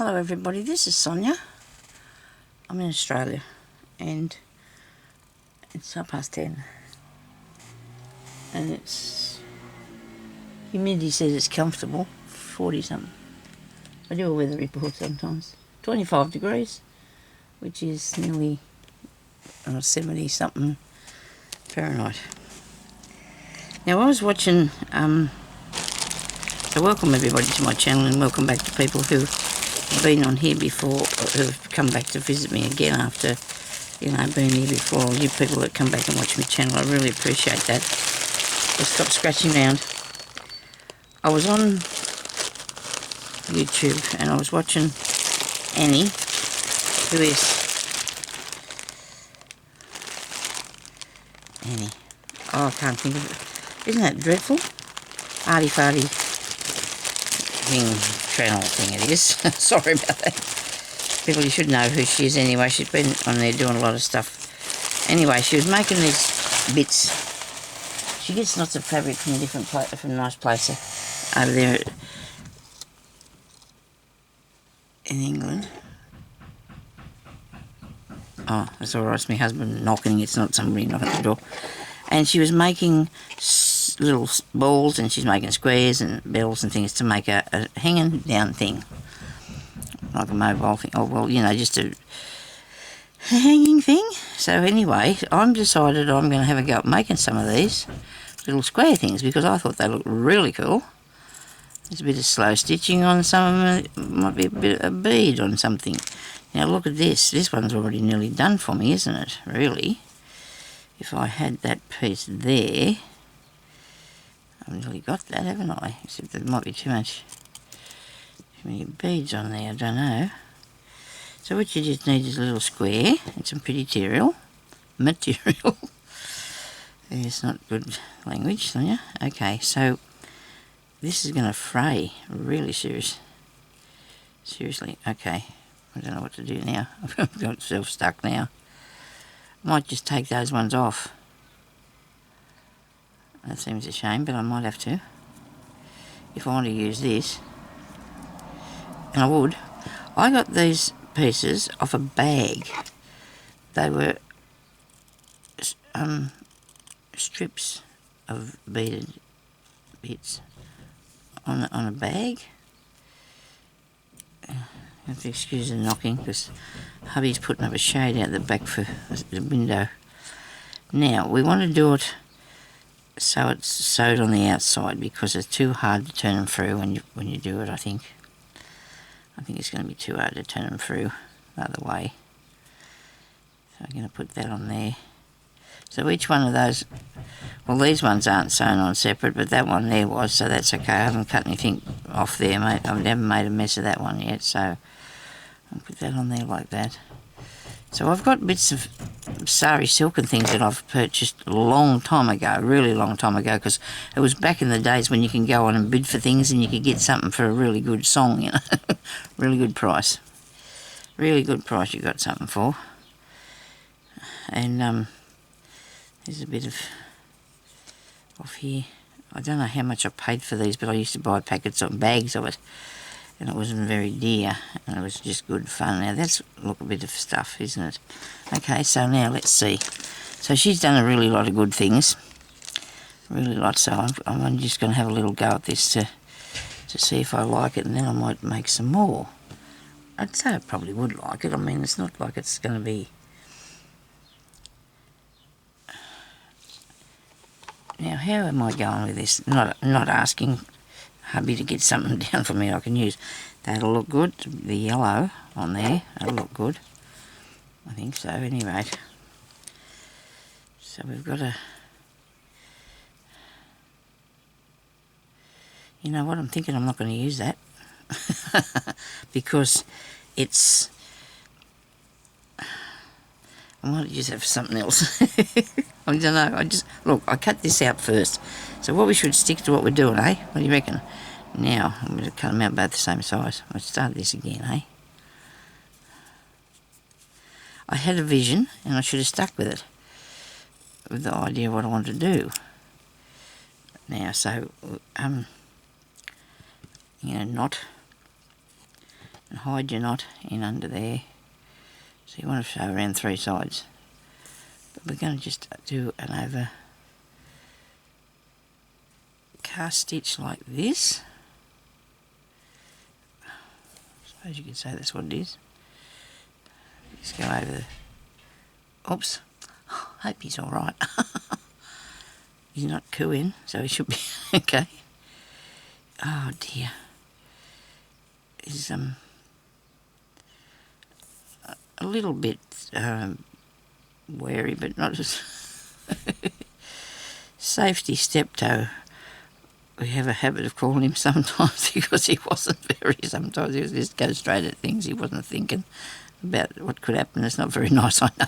Hello everybody, this is Sonia. I'm in Australia and it's 10:30 and it's humidity says it's comfortable, 40 something. I do a weather report sometimes. 25 degrees, which is nearly 70 something Fahrenheit. Now I was watching, so welcome everybody to my channel and welcome back to people who have been on here before, who have come back to visit me again after, being here before. All you people that come back and watch my channel, I really appreciate that. Just stop scratching around. I was on YouTube and I was watching Annie, who is Annie. Oh, I can't think of it. Isn't that dreadful? Arty farty channel thing it is. Sorry about that. People, you should know who she is anyway. She's been on there doing a lot of stuff. Anyway, she was making these bits. She gets lots of fabric from from nice places over there in England. Oh, that's alright. It's my husband knocking. It's not somebody knocking at the door. And she was making little balls, and she's making squares and bells and things to make a hanging down thing, like a mobile thing. Oh well, just a hanging thing. So anyway, I'm decided I'm going to have a go at making some of these little square things because I thought they looked really cool. There's a bit of slow stitching on some of them. It might be a bit of a bead on something. Now look at this. This one's already nearly done for me, isn't it? Really. If I had that piece there, I've nearly got that, haven't I? Except there might be too many beads on there, I don't know. So what you just need is a little square and some pretty material. It's not good language, Sonia. Okay, so this is going to fray, really seriously. Okay, I don't know what to do now. I've got myself stuck now. I might just take those ones off. That seems a shame, but I might have to. If I want to use this. And I would. I got these pieces off a bag. They were strips of beaded bits on a bag. You have to excuse the knocking because hubby's putting up a shade out the back for the window. Now, we want to do it so it's sewed on the outside because it's too hard to turn them through when you do it, I think. I think it's going to be too hard to turn them through the other way. So I'm going to put that on there. So each one of those, well, these ones aren't sewn on separate, but that one there was, so that's okay. I haven't cut anything off there, mate. I've never made a mess of that one yet, so I'll put that on there like that. So I've got bits of sari silk and things that I've purchased a long time ago, really long time ago, because it was back in the days when you can go on and bid for things and you could get something for a really good song, really good price. Really good price you got something for. And there's a bit of off here. I don't know how much I paid for these, but I used to buy bags of it. And it wasn't very dear, and it was just good fun. Now that's a bit of stuff, isn't it? Okay, so now let's see. So she's done a really lot of good things, really lot. So I'm just going to have a little go at this to see if I like it, and then I might make some more. I'd say I probably would like it. I mean, it's not like it's going to be. Now, how am I going with this? Not asking hubby to get something down for me I can use. That'll look good. The yellow on there, that'll look good. I think so, anyway. So we've got a... You know what, I'm thinking I'm not going to use that. Because it's... I might use that for something else. I don't know, look, I cut this out first. So what we should stick to what we're doing, eh? What do you reckon? Now, I'm going to cut them out both the same size. Let's start this again, eh? I had a vision, and I should have stuck with it. With the idea of what I wanted to do. Now, so, not hide your knot in under there. So you want to sew around 3 sides. But we're going to just do an over cast stitch like this. I suppose you could say that's what it is. Just go over the... Oops. Hope he's alright. He's not cooing, so he should be okay. Oh dear. He's a little bit wary, but not as... Safety steptoe. We have a habit of calling him sometimes because he wasn't very... Sometimes he would just go straight at things. He wasn't thinking about what could happen. It's not very nice, I know.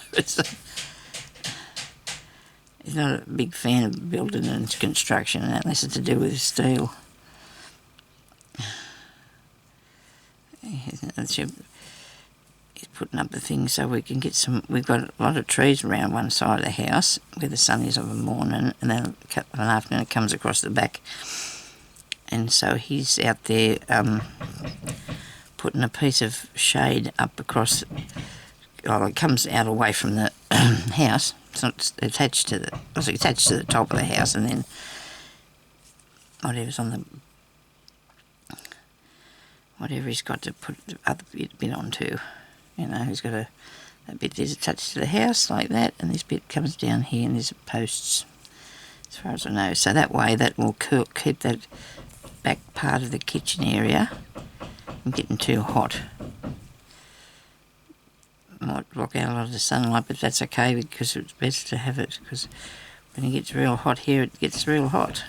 He's not a big fan of building and construction and that, unless it's to do with steel. He's putting up the things so we can get some... We've got a lot of trees around one side of the house where the sun is of a morning, and then an afternoon it comes across the back. And so he's out there putting a piece of shade up across... Oh, it comes out away from the house. It's not attached to the... It's attached to the top of the house, and then whatever's on the... Whatever he's got to put the other bit onto. You know, he's got a bit that's attached to the house like that, and this bit comes down here, and there's posts, as far as I know. So that way, that will keep that back part of the kitchen area from getting too hot. Might block out a lot of the sunlight, but that's okay because it's best to have it, because when it gets real hot here, it gets real hot.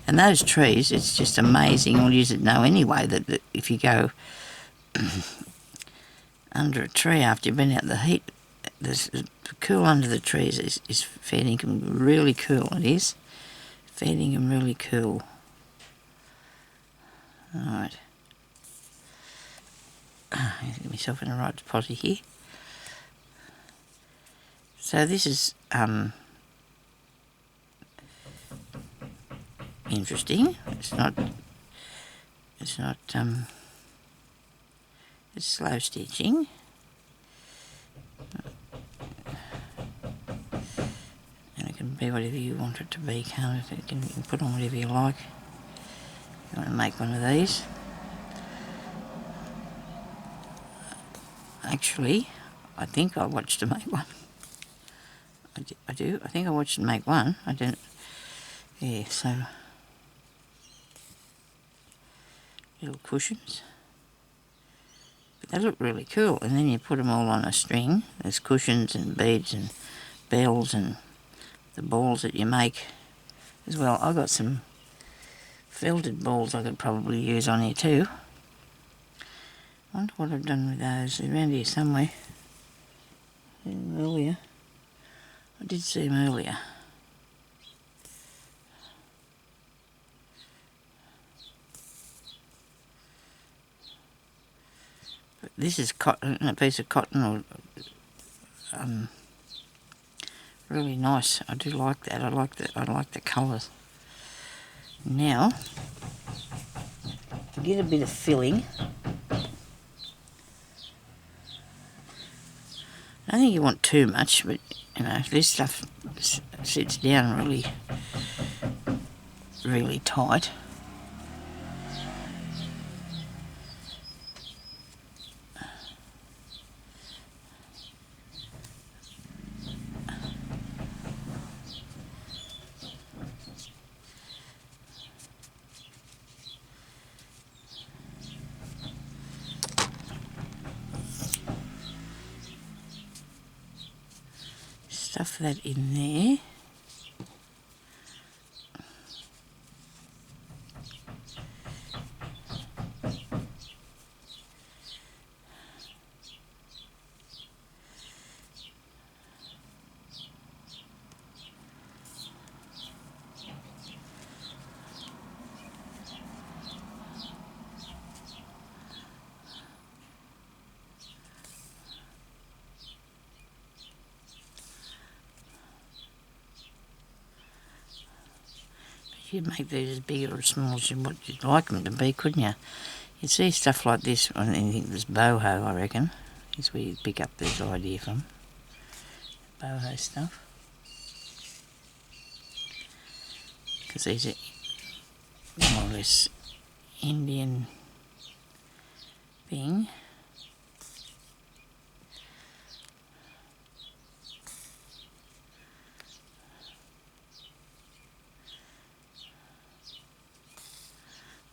And those trees, it's just amazing. All you know anyway that if you go under a tree after you've been out the heat, the cool under the trees is feeding them really cool. It is feeding them really cool. All right. Get myself in the right spot here. So this is interesting. It's slow stitching. And it can be whatever you want it to be, can't it? You can put on whatever you like. You want to make one of these. Actually, I think I watched her make one. I do. I think I watched her make one. I didn't. Yeah, so little cushions. But they look really cool. And then you put them all on a string. There's cushions and beads and bells and the balls that you make as well. I've got some felted balls I could probably use on here too. I wonder what I've done with those. They're around here somewhere. Earlier. I did see them earlier. But this is cotton, a piece of cotton, or really nice. I do like that. I like the colours. Now, to get a bit of filling, I don't think you want too much, but you know, this stuff sits down really, really tight. Stuff that in there. You'd make these as big or as small as what you'd like them to be, couldn't you? You see stuff like this on anything that's boho, I reckon, is where you pick up this idea from. Boho stuff. Because these are more or less Indian thing.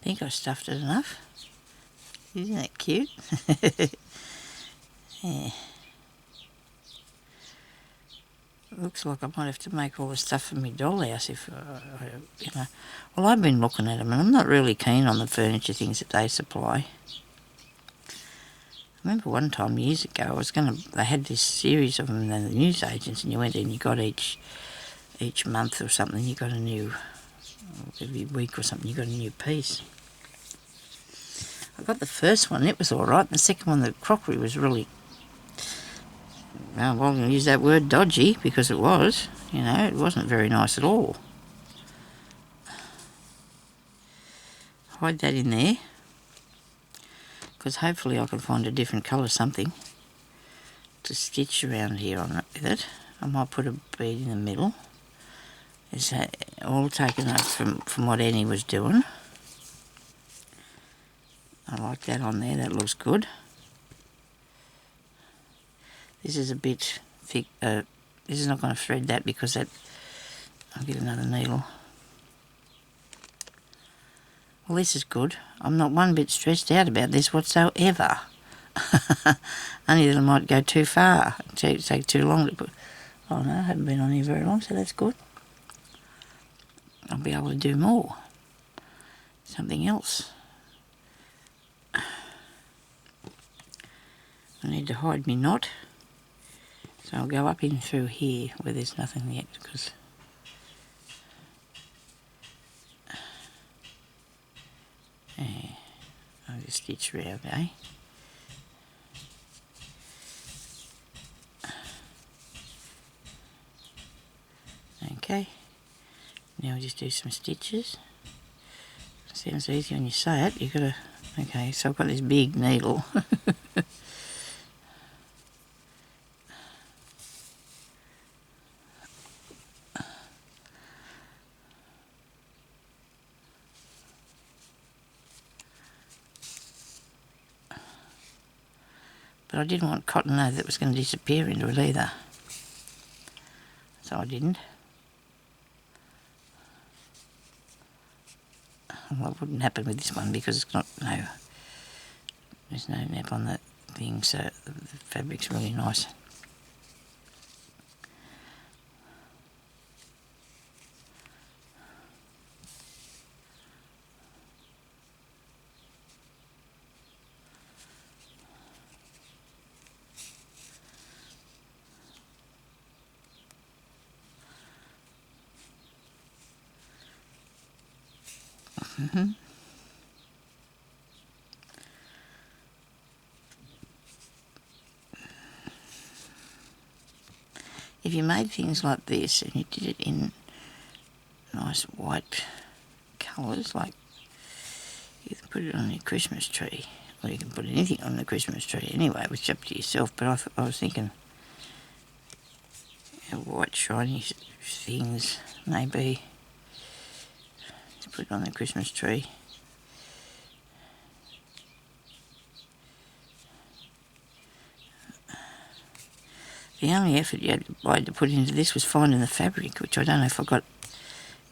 I think I've stuffed it enough. Isn't that cute? Yeah. Looks like I might have to make all the stuff for my dollhouse if, you know. Well, I've been looking at them and I'm not really keen on the furniture things that they supply. I remember one time years ago, they had this series of them in the newsagents, and you went in and you got each month or something, you got a new, every week or something, you got a new piece. I got the first one, it was alright. The second one, the crockery was really, well, I'm going to use that word dodgy, because it was, you know, it wasn't very nice at all. Hide that in there, because hopefully I can find a different colour something to stitch around here on it with it. I might put a bead in the middle. It's all taken up from what Annie was doing. I like that on there, that looks good. This is a bit thick, this is not going to thread that because I'll get another needle. Well, this is good. I'm not one bit stressed out about this whatsoever. Only that I might go too far, take too long to put. Oh no, I haven't been on here very long, so that's good. I'll be able to do more. Something else. I need to hide me knot. So I'll go up in through here where there's nothing yet, because I'll just stitch around, eh? Okay, now just do some stitches. Sounds easy when you say it. You've got to. Okay, so I've got this big needle. But I didn't want cotton that was going to disappear into it either. So I didn't. Well, it wouldn't happen with this one because it's not, there's no nap on the thing, so the fabric's really nice. If you made things like this and you did it in nice white colours, like you can put it on your Christmas tree, or you can put anything on the Christmas tree anyway, which is up to yourself, but I was thinking white shiny things, maybe. Let's put it on the Christmas tree. The only effort you had to put into this was finding the fabric, which I don't know if I've got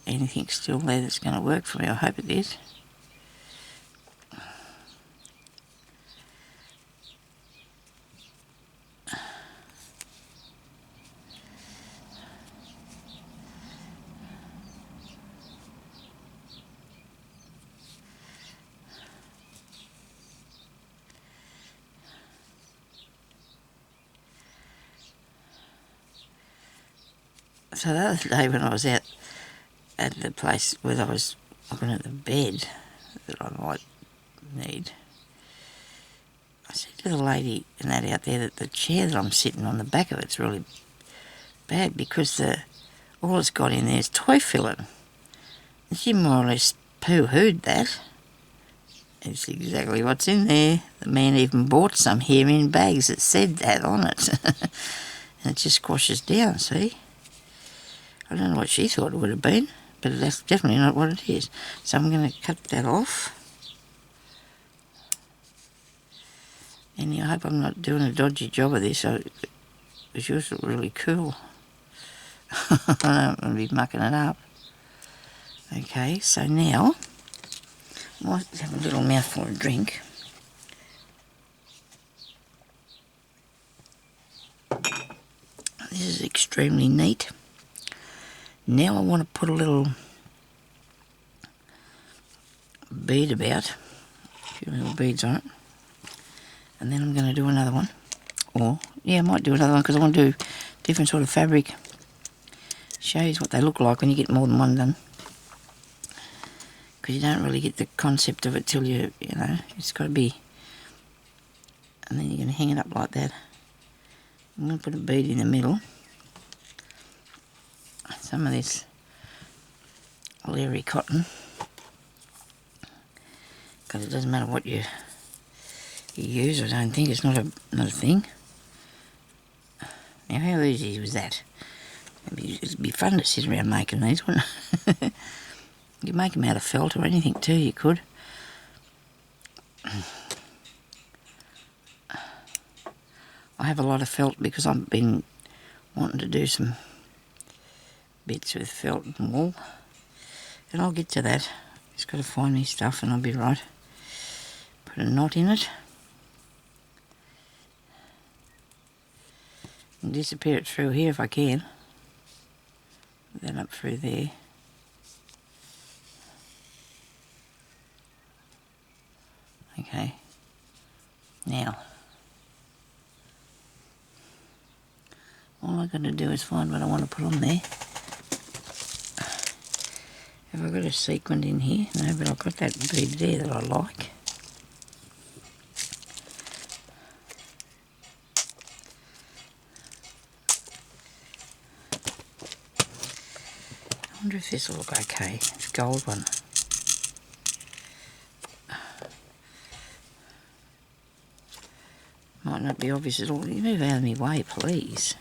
anything still there that's going to work for me. I hope it is. So the other day when I was out at the place where I was looking at the bed that I might need, I said to the lady in that out there that the chair that I'm sitting on, the back of it's really bad because all it's got in there is toy filling. And she more or less poo-hooed that. It's exactly what's in there. The man even bought some here in bags that said that on it. And it just squashes down, see? I don't know what she thought it would have been, but that's definitely not what it is. So I'm going to cut that off. And I hope I'm not doing a dodgy job of this, because yours look really cool. I don't want to be mucking it up. Okay, so now, I might have a little mouthful of drink. This is extremely neat. Now I want to put a little bead about, a few little beads on it. And then I'm going to do another one. Or, yeah, I might do another one because I want to do different sort of fabric. Show you what they look like when you get more than one done. Because you don't really get the concept of it till you know, it's got to be... And then you're going to hang it up like that. I'm going to put a bead in the middle. Some of this leery cotton. Because it doesn't matter what you use, I don't think. It's not a thing. Now, how easy was that? It'd be fun to sit around making these, wouldn't it? You could make them out of felt or anything too, you could. I have a lot of felt because I've been wanting to do some bits with felt and wool. And I'll get to that. Just got to find me stuff and I'll be right. Put a knot in it. And disappear it through here if I can. Then up through there. Okay. Now, all I've got to do is find what I want to put on there. Have I got a sequin in here? No, but I've got that bead there that I like. I wonder if this will look okay. It's a gold one. Might not be obvious at all. You move out of my way, please.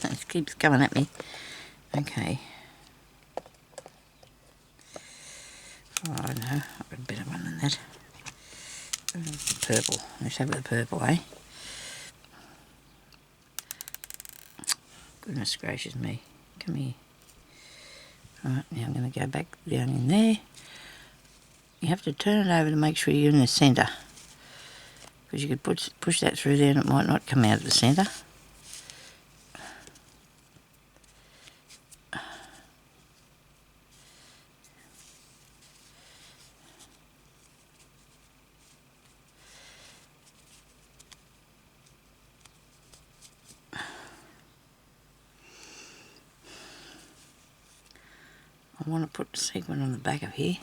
It keeps coming at me. Okay. Oh, I know. I've got a better one than that. Purple. Let's have the purple, eh? Goodness gracious me. Come here. Right, now I'm going to go back down in there. You have to turn it over to make sure you're in the centre. Because you could push that through there and it might not come out of the centre. I want to put the sequin on the back of here.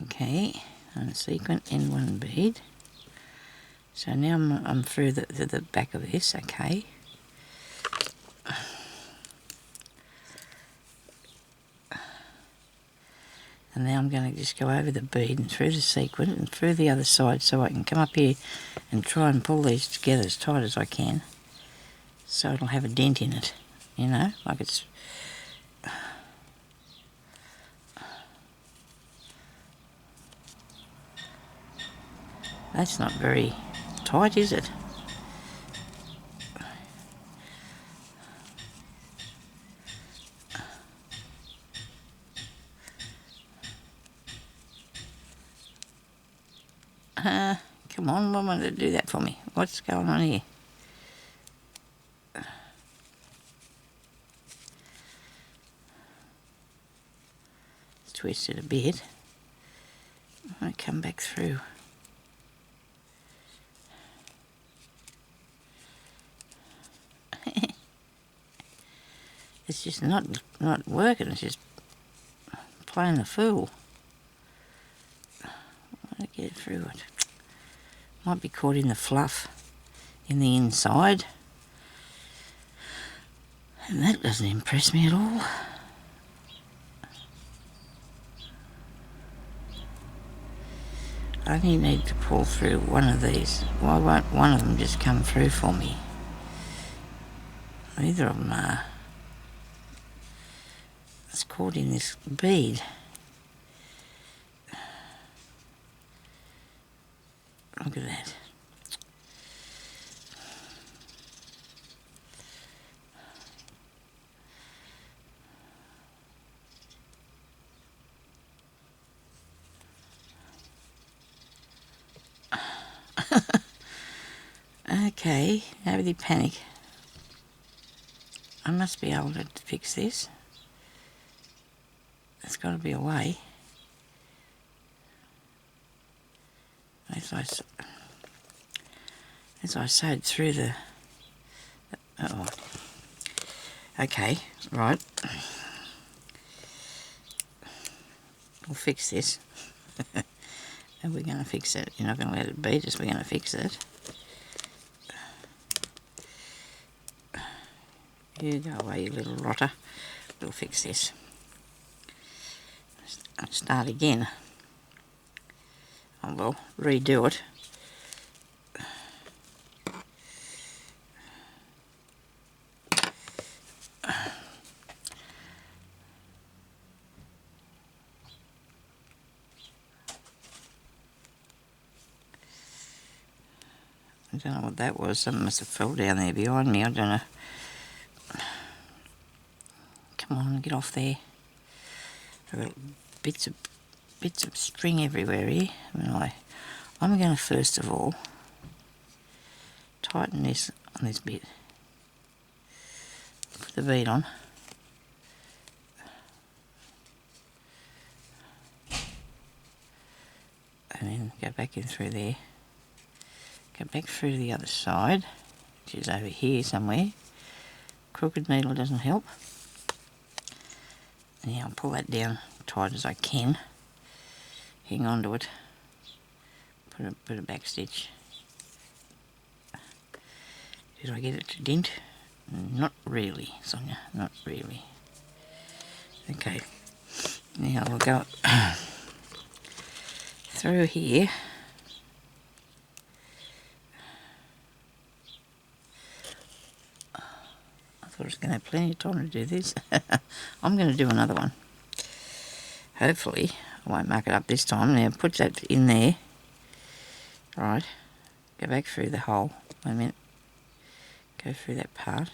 Okay, and a sequin in one bead. So now I'm through the back of this, okay. And now I'm going to just go over the bead and through the sequin and through the other side so I can come up here and try and pull these together as tight as I can. So it'll have a dent in it, you know, like it's... That's not very tight, is it? Come on, why won't it do that for me? What's going on here? It's twisted a bit. I want to come back through. It's just not working, it's just playing the fool. I want to get it through it. Might be caught in the fluff in the inside. And that doesn't impress me at all. I only need to pull through one of these. Why won't one of them just come through for me? Neither of them are. It's caught in this bead. Look at that. Okay, nobody panic. I must be able to fix this. There's got to be a way. As I sewed through the... Oh. Okay, right. We'll fix this. And we're going to fix it. You're not going to let it beat us, we're going to fix it. You go away, you little rotter. We'll fix this. Start again. Oh well, redo it. I don't know what that was. Something must have fell down there behind me. I don't know. Come on, get off there. I've got bits of string everywhere here. I'm going to first of all tighten this on this bit. Put the bead on. And then go back in through there. Go back through to the other side, which is over here somewhere. Crooked needle doesn't help. And yeah, I'll pull that down tight as I can. Hang on to it. Put a back stitch. Did I get it to dent? Not really, Sonia, not really. Okay, now we'll go through here. I was going to have plenty of time to do this. I'm going to do another one. Hopefully, I won't muck it up this time. Now, put that in there. Right. Go back through the hole. Wait a minute. Go through that part.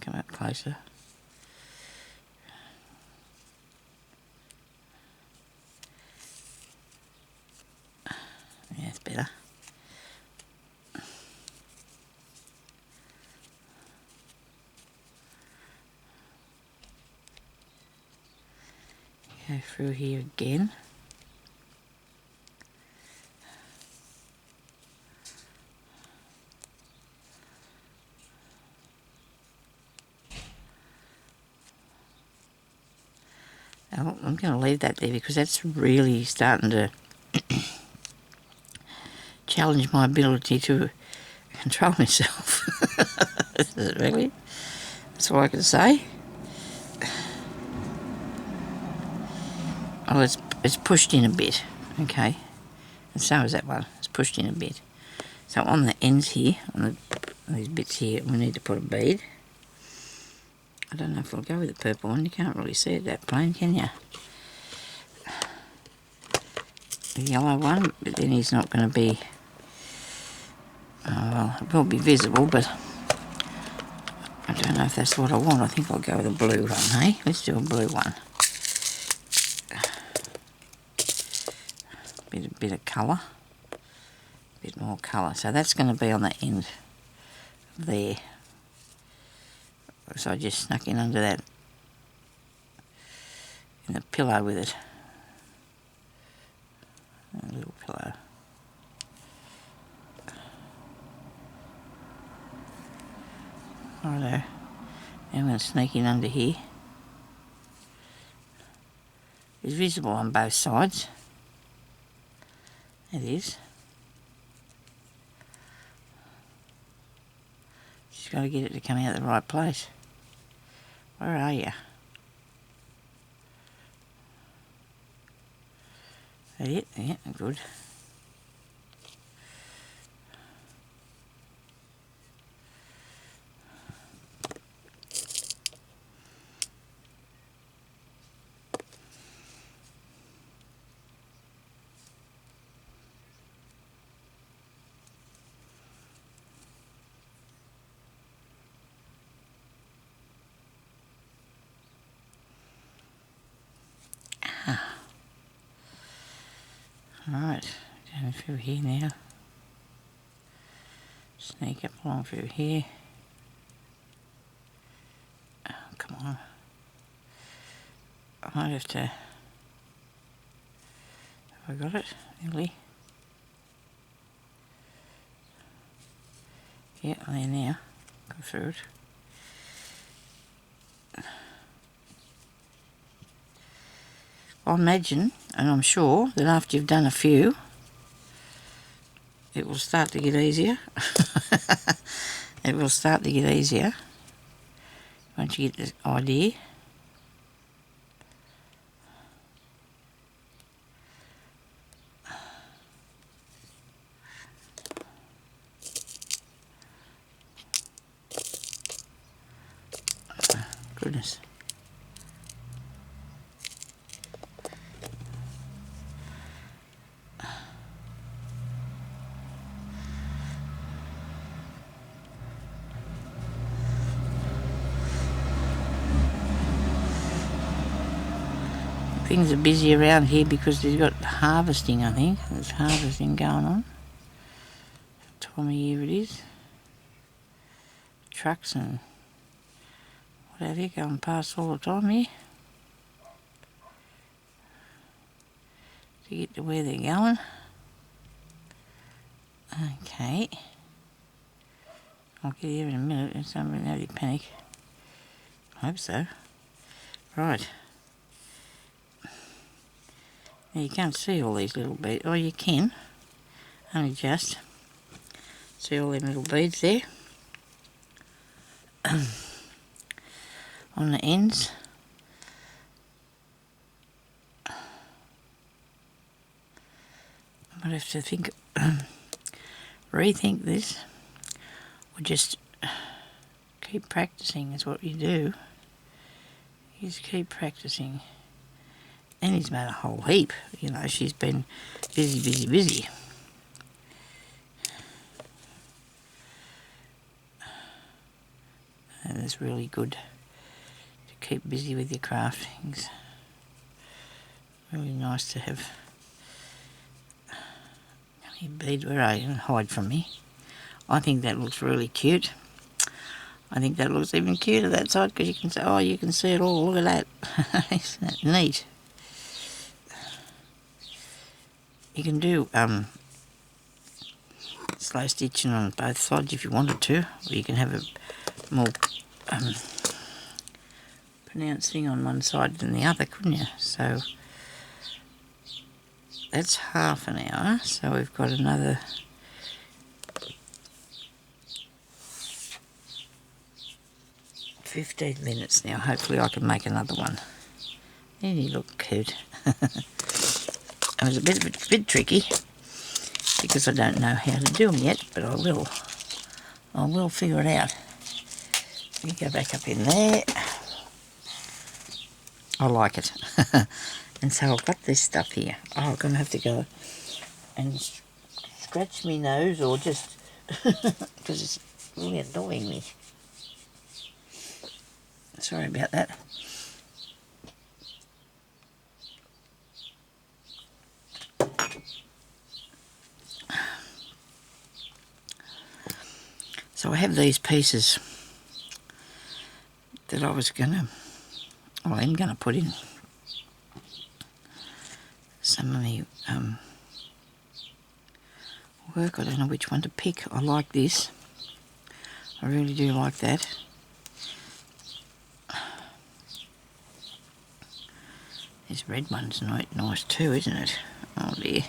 Come up closer. Yeah, it's better. Go through here again. Now, I'm going to leave that there because that's really starting to challenge my ability to control myself. Is it really? That's all I can say. Oh, it's pushed in a bit, okay. And so is that one. It's pushed in a bit. So on the ends here, on these bits here, we need to put a bead. I don't know if I'll go with the purple one. You can't really see it that plain, can you? The yellow one, but then he's not going to be... Oh, well, it will be visible, but I don't know if that's what I want. I think I'll go with a blue one, hey? Let's do a blue one. Bit of colour. Bit more colour. So that's going to be on the end there. So I just snuck in under that in the pillow with it. A little pillow. Righto. Now I'm going to sneak in under here. is visible on both sides. It is. Just got to get it to come out the right place. Where are you? That it? Yeah, good. Right, going through here now. Sneak up along through here. Oh, come on. I might have to... Have I got it? Nearly. Yeah, there now. Go through it. I imagine, and I'm sure, that after you've done a few, it will start to get easier. It will start to get easier once you get the idea. Goodness. Things are busy around here because they've got harvesting, I think. There's harvesting going on. What time of year it is. Trucks and what have you going past all the time here. To get to where they're going. Okay. I'll get here in a minute. There's no panic. I hope so. Right. Now you can't see all these little beads. Oh, you can. Only just. See all them little beads there? On the ends. I might have to think, rethink this, or just keep practicing is what you do. You just keep practicing. And he's made a whole heap, you know, she's been busy. And it's really good to keep busy with your craftings. Really nice to have a bead. Where are you? Hide from me. I think that looks really cute. I think that looks even cuter that side because you can say, oh, you can see it all. Look at that. Isn't that neat? You can do slow stitching on both sides if you wanted to, or you can have a more pronounced thing on one side than the other, couldn't you? So that's half an hour, so we've got another 15 minutes now. Hopefully I can make another one. And you look cute. It was a bit tricky because I don't know how to do them yet, but I will. I will figure it out. Let me go back up in there. I like it. And so I've got this stuff here. Oh, I'm going to have to go and scratch my nose or just because it's really annoying me. Sorry about that. So I have these pieces that I was going to, well, I am going to put in some of the work. I don't know which one to pick. I like this. I really do like that. This red one's nice too, isn't it? Oh dear.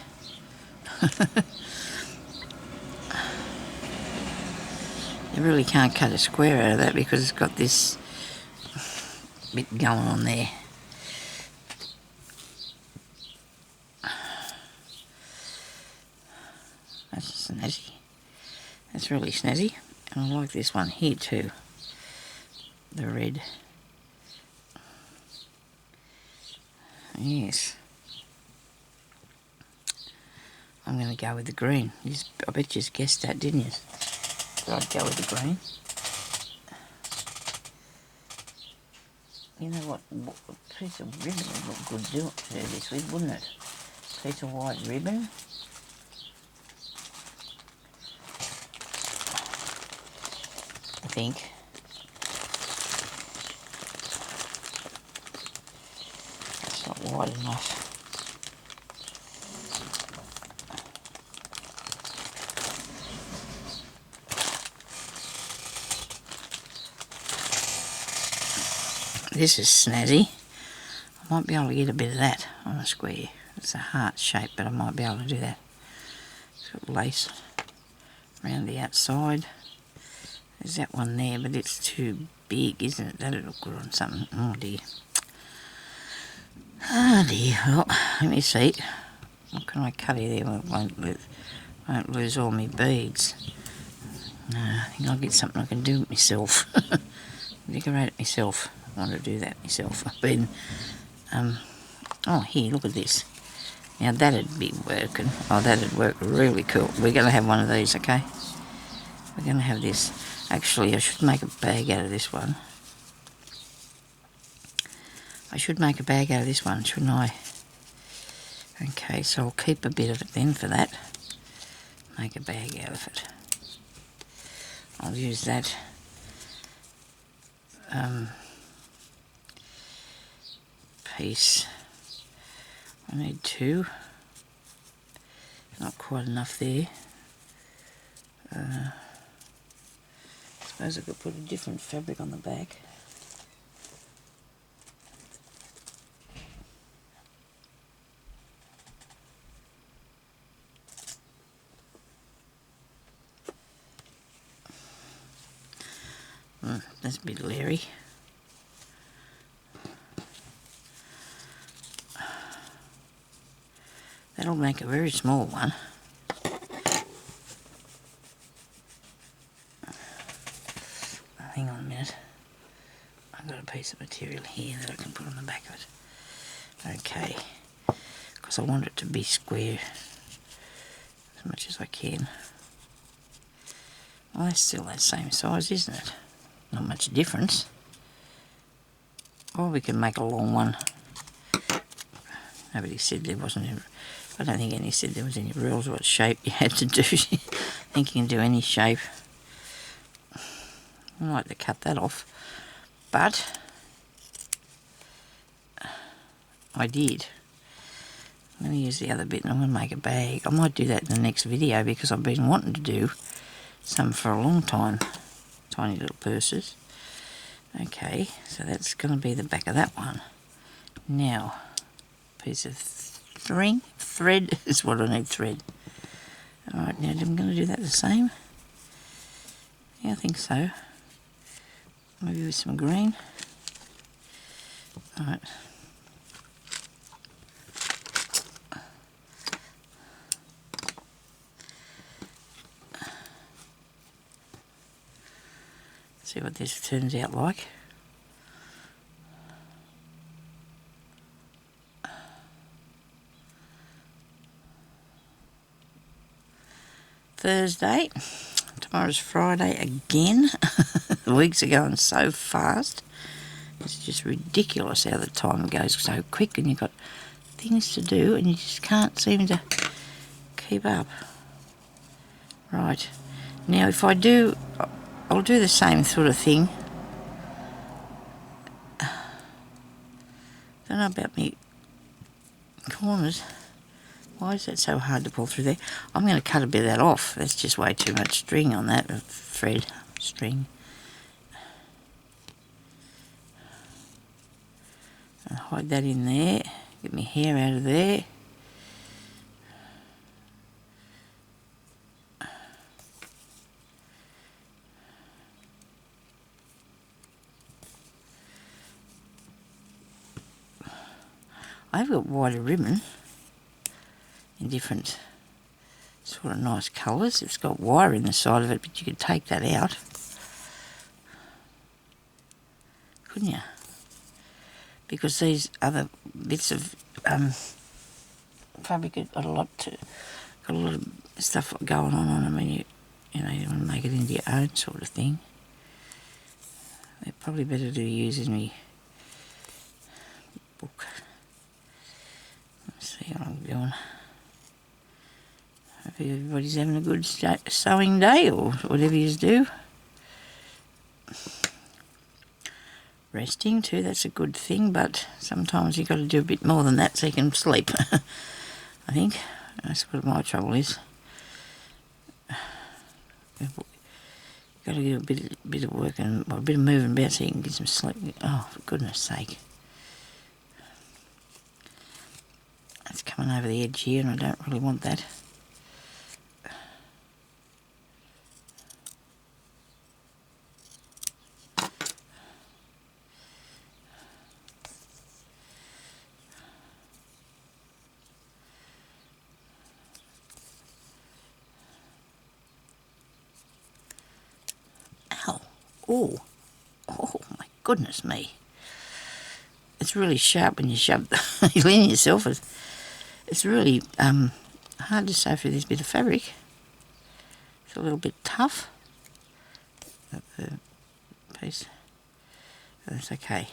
You really can't cut a square out of that because it's got this bit going on there. That's snazzy. That's really snazzy. And I like this one here too. The red. Yes. I'm going to go with the green. I bet you just guessed that, didn't you? So I'd go with the green. You know what a piece of ribbon would look good to do this with, wouldn't it? Piece of white ribbon. I think. It's not wide enough. This is snazzy. I might be able to get a bit of that on a square. It's a heart shape, but I might be able to do that. It's got lace around the outside. There's that one there, but it's too big, isn't it? That'd look good on something. Oh dear. Oh dear. Well, let me see. What can I cut here that won't lose all my beads? No, I think I'll get something I can do myself. Decorate it myself. I want to do that myself. I've been, oh here, look at this. Now that'd be working. Oh, that'd work really cool. We're going to have one of these, okay? We're going to have this. Actually, I should make a bag out of this one. I should make a bag out of this one, shouldn't I? Okay, so I'll keep a bit of it then for that. Make a bag out of it. I'll use that. Piece. I need two. Not quite enough there. I suppose I could put a different fabric on the back. That's a bit leery. That'll make a very small one. Hang on a minute. I've got a piece of material here that I can put on the back of it. Okay. Because I want it to be square as much as I can. Well, that's still that same size, isn't it? Not much difference. Or we can make a long one. Nobody said there wasn't any, I don't think any said there was any rules what shape you had to do. I think you can do any shape. I'd like to cut that off, but I did. I'm going to use the other bit and I'm going to make a bag. I might do that in the next video because I've been wanting to do some for a long time. Tiny little purses. Okay, so that's going to be the back of that one. Now, piece of string, thread is what I need, thread. Alright, now I'm going to do that the same. Yeah, I think so. Maybe with some green. Alright. See what this turns out like. Thursday. Tomorrow's Friday again. The weeks are going so fast. It's just ridiculous how the time goes so quick and you've got things to do and you just can't seem to keep up. Right. Now if I do, I'll do the same sort of thing. Don't know about me corners. Why is that so hard to pull through there? I'm going to cut a bit of that off. That's just way too much string on that, thread, string. And hide that in there. Get my hair out of there. I've got wider ribbon in different sort of nice colours. It's got wire in the side of it, but you could take that out, couldn't you? Because these other bits of fabric have got a lot of stuff going on them, and you know you want to make it into your own sort of thing. They're probably better to use in my book. Let's see what I'm doing. Hope everybody's having a good sewing day, or whatever you do. Resting too, that's a good thing, but sometimes you've got to do a bit more than that so you can sleep. I think that's what my trouble is. You've got to do a bit of work and a bit of moving about so you can get some sleep. Oh, for goodness sake. That's coming over the edge here and I don't really want that. Ow. Oh my goodness me. It's really sharp when you you lean yourself. It's really hard to sew through this bit of fabric. It's a little bit tough. The piece. That's okay.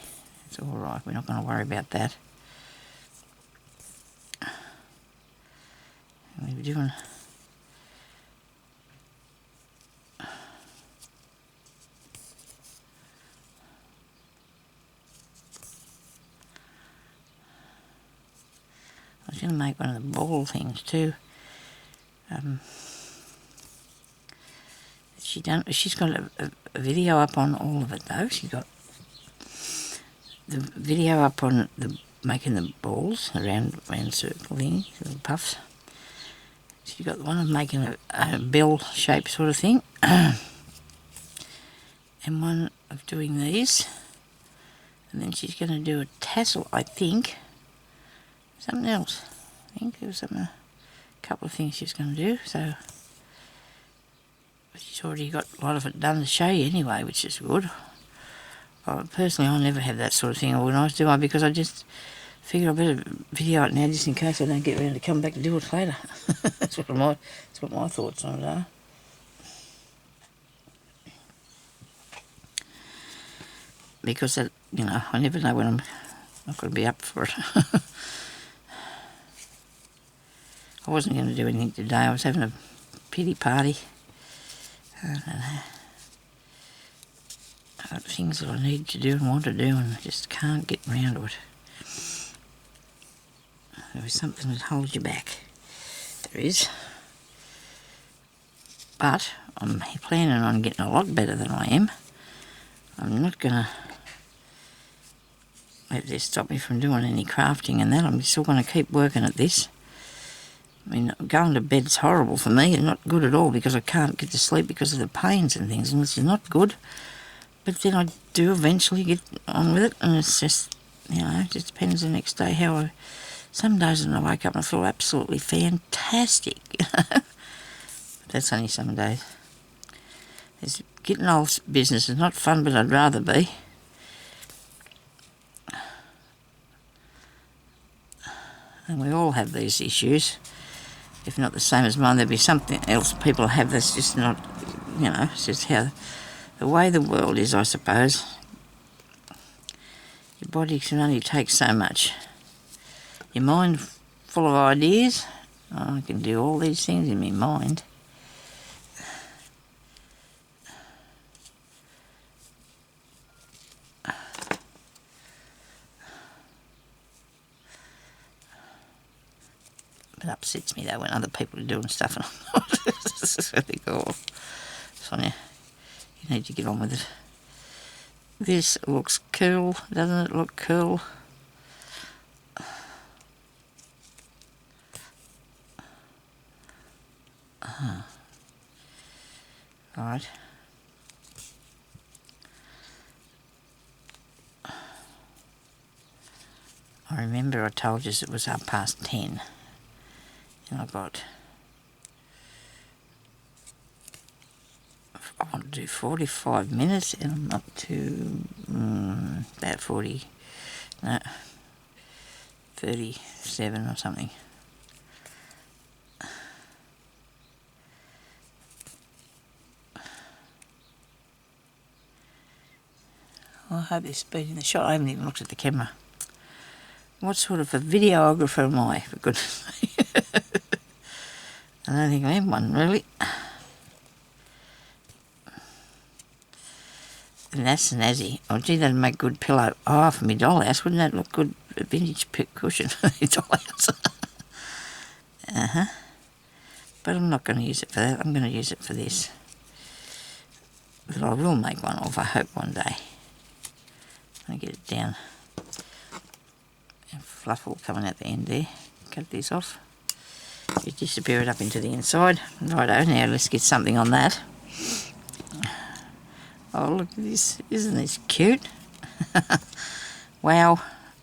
It's all right. We're not going to worry about that. We're doing. I was going to make one of the ball things too. She's got a video up on all of it though. She's got the video up on making the balls, round circle thing, little puffs. She's got the one of making a bell shape sort of thing, and one of doing these. And then she's going to do a tassel, I think. Something else. I think there was a couple of things she's going to do. So she's already got a lot of it done to show you anyway, which is good. Personally, I never have that sort of thing organised, do I? Because I just figure I better video it now just in case I don't get around to come back and do it later. That's what my thoughts on it are. Because that, you know, I never know when I'm not going to be up for it. I wasn't going to do anything today. I was having a pity party. I don't know. I've got things that I need to do and want to do and I just can't get round to it. There is something that holds you back. There is. But I'm planning on getting a lot better than I am. I'm not going to let this stop me from doing any crafting and that. I'm still going to keep working at this. I mean, going to bed's horrible for me and not good at all because I can't get to sleep because of the pains and things, and this is not good. But then I do eventually get on with it, and it's just, you know, it just depends the next day how some days when I wake up and I feel absolutely fantastic. But that's only some days. It's getting old business is not fun, but I'd rather be. And we all have these issues. If not the same as mine, there'd be something else people have that's just not, you know, it's just how the way the world is, I suppose. Your body can only take so much. Your mind full of ideas. Oh, I can do all these things in my mind. It upsets me though when other people are doing stuff and I'm not. I think, oh, Sonia, you need to get on with it. This looks cool, doesn't it look cool? Right. I remember I told you it was 10:30, and I want to do 45 minutes, and I'm up to about 37 or something. I hope they're speeding the shot. I haven't even looked at the camera. What sort of a videographer am I, for goodness sake? I don't think I am one, really. And that's snazzy. Oh, gee, that'd make good pillow. Oh, for my dollhouse, wouldn't that look good? A vintage cushion for my dollhouse. But I'm not going to use it for that. I'm going to use it for this. But I will make one of, I hope, one day. I'm going to get it down. And fluff all coming out the end there. Cut this off. You disappear it up into the inside. Righto, now let's get something on that. Oh, look at this. Isn't this cute? Wow.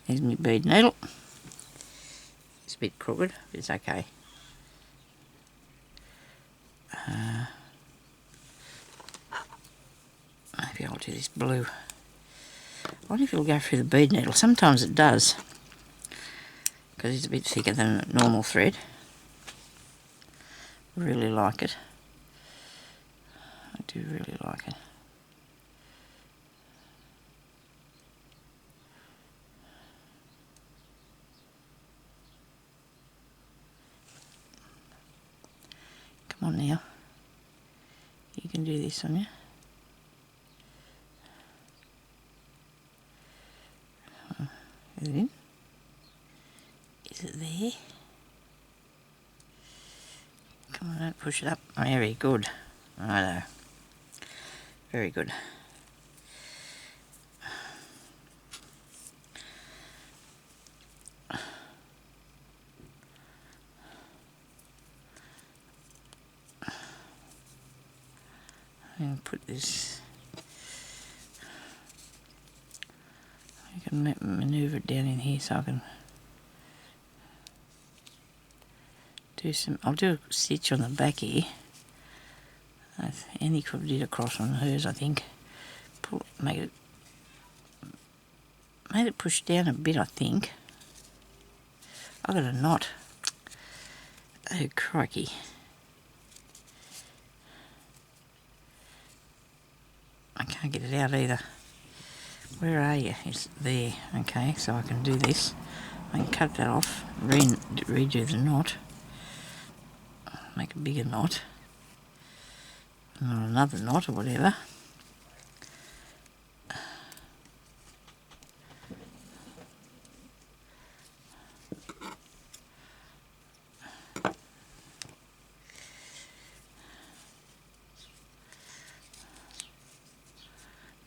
There's my bead needle. It's a bit crooked, but it's okay. Maybe I'll do this blue. I wonder if it'll go through the bead needle. Sometimes it does, because it's a bit thicker than a normal thread. Really like it. I do really like it. Come on now. You can do this on you. Is it in? Is it there? Come on, don't push it up. Very good. Righto. Very good. I'm going to put this. I can manoeuvre it down in here so I can do some. I'll do a stitch on the back here. Annie could did a cross on hers, I think. Made it push down a bit, I think. I got a knot. Oh, crikey. I can't get it out either. Where are you? It's there. Okay, so I can do this. I can cut that off, redo the knot, make a bigger knot, or another knot or whatever.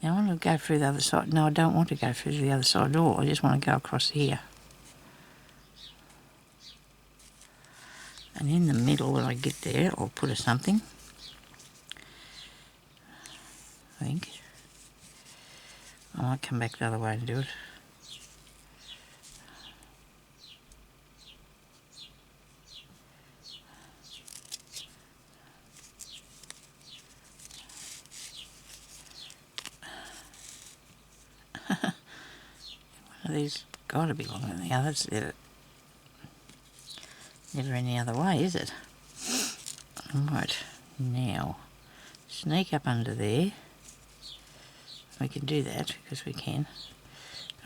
Now I want to go through the other side. No, I don't want to go through the other side at all. I just want to go across here. And in the middle, when I get there, I'll put something. I think. I might come back the other way and do it. One of these got to be longer than the others. Never any other way, is it? Right, now, sneak up under there. We can do that, because we can.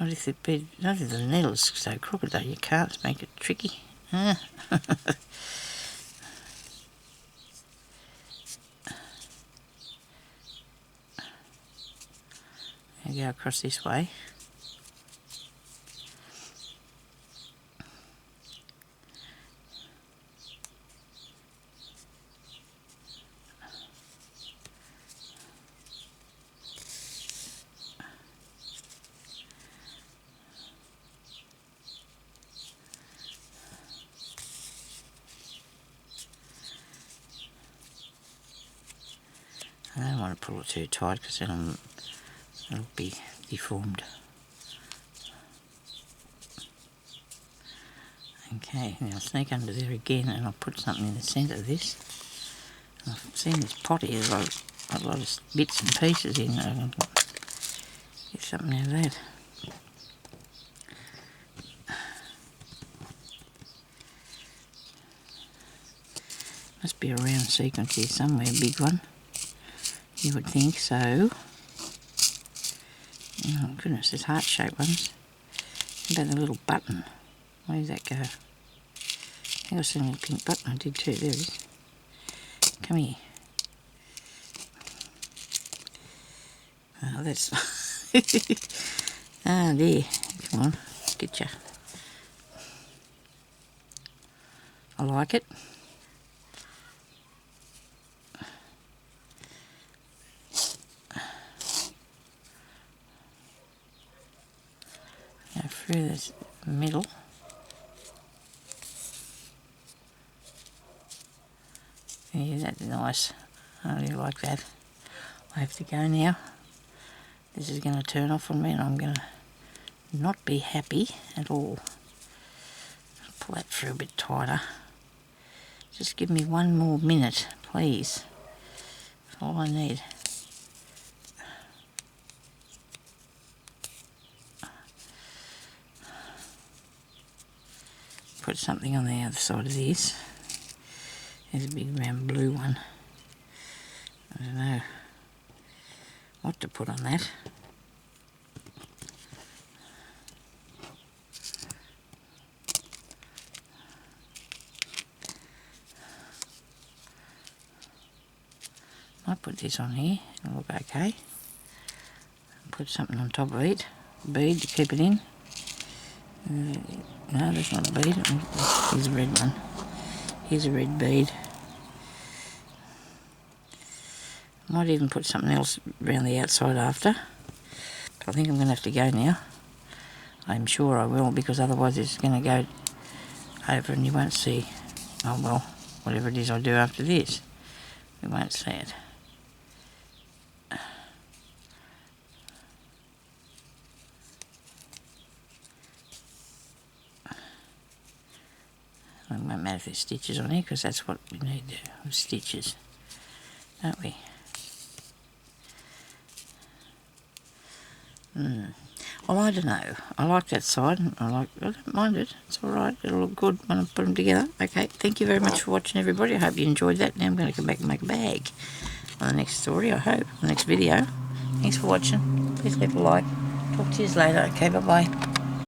Not if the needle's so crooked though, you can't make it tricky. I go across this way. I don't want to pull it too tight because then it'll be deformed. Okay, now I'll sneak under there again and I'll put something in the centre of this. I've seen this pot here, there's a lot of bits and pieces in it. I'll get something out of that. Must be a round sequence here somewhere, a big one. You would think so. Oh goodness, there's heart-shaped ones. What about the little button? Where does that go? I think I saw a little pink button. I did too. There it is. Come here. Oh, that's... ah, there. Come on. Get ya. I like it. Go through this middle. Yeah, that's nice. I really like that. I have to go now. This is going to turn off on me and I'm going to not be happy at all. Pull that through a bit tighter. Just give me 1 more minute, please. That's all I need. Put something on the other side of this. There's a big round blue one. I don't know what to put on that. Might put this on here, it'll look okay. Put something on top of it, a bead to keep it in. No, that's not a bead. Here's a red one. Here's a red bead. Might even put something else around the outside after. But I think I'm going to have to go now. I'm sure I will, because otherwise it's going to go over and you won't see, oh well, whatever it is I do after this. We won't see it. It won't matter if there's stitches on here, because that's what we need to do, stitches, don't we? Well, I don't know. I like that side. I don't mind it. It's alright. It'll look good when I put them together. Okay, thank you very much for watching, everybody. I hope you enjoyed that. Now I'm going to come back and make a bag on the next story, I hope, the next video. Thanks for watching. Please leave a like. Talk to you later. Okay, bye-bye.